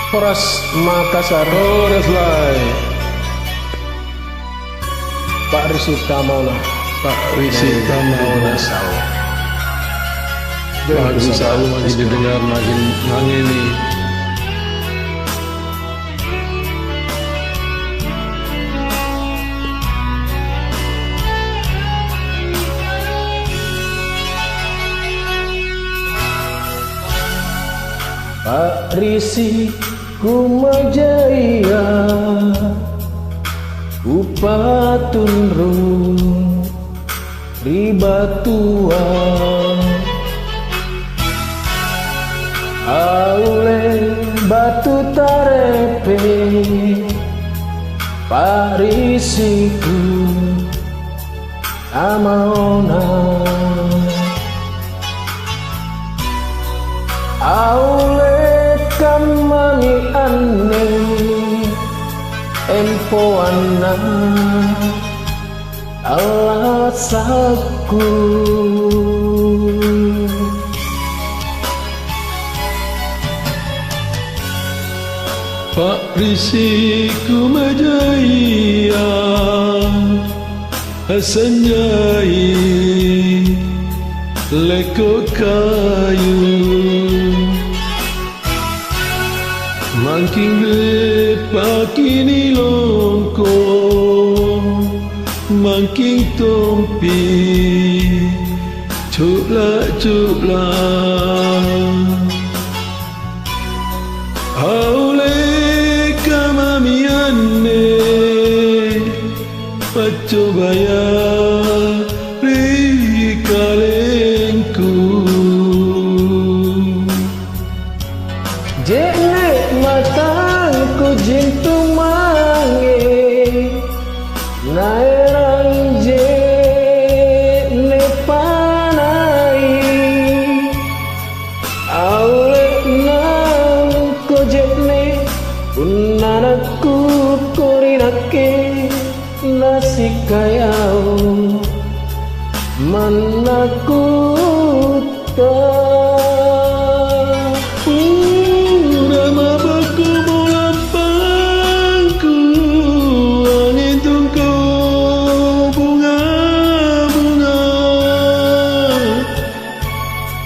Horas Makassar. Horas lain. Pak Risi Tamauna. Pak Risi Tamauna. Lagu selalu makin didengar makin mangini. Pak Risi Kumajaya Kupatunrung Ribatuan Aule batu tarepe Pak Risiku Amaona Aule kamani ane empoana alasaku Pak Risi Kumajaya Hasanjai Leko kayu Mangking pakini longko Mangking tompi Cukla Haule kamamiane Pacobaya Rikalengku Jene matangku jintu mange Naerang jene panai Aule nangko jene Unanaku korinake Nasi kayau Manaku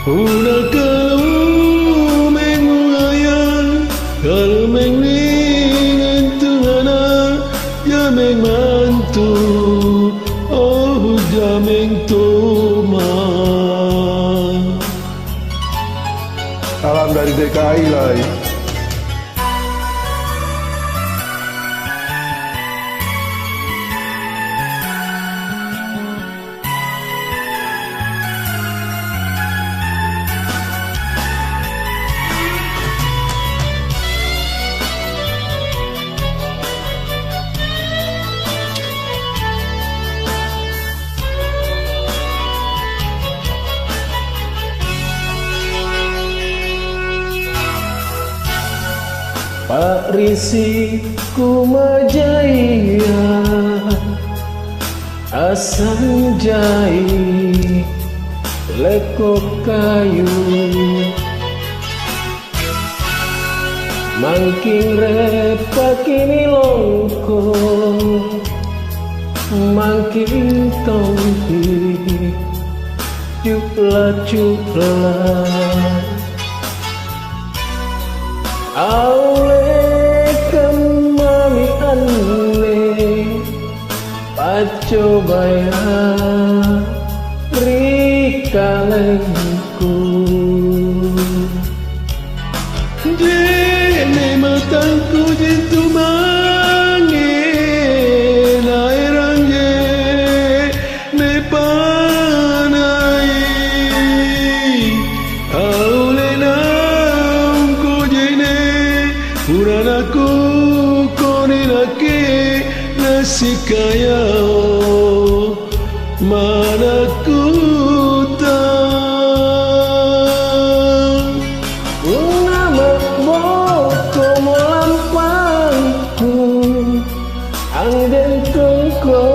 Una kau mengayal kalau mengingin Tuhana jameng mantu oh jameng toma. Salam dari DKI lah. Pak Risi Kumajaya Asanjai Leko kayu Mangking repakini longko Mangking tompi Cukla Aule kemami ane Pacobaya Rikalengku Jene matangku jintu mange Naerang jene panai Aule nangku jene Uranaku koninake nasi kayau Manaku tang Nama boko molampangku Angden tungko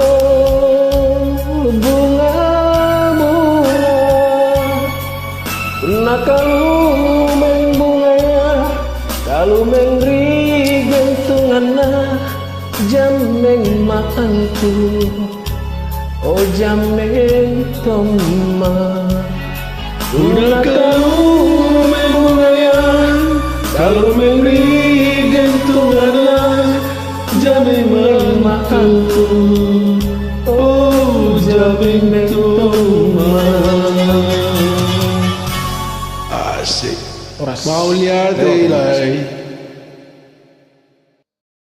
bunga-bunga Nah kalau mengbunga Kalau mengri jameng maanku, oh jameng toma. Udah kau membayang kalau memberi gantungan jameng maanku, oh jameng toma. Asik. Oras. Mau lihat ilai.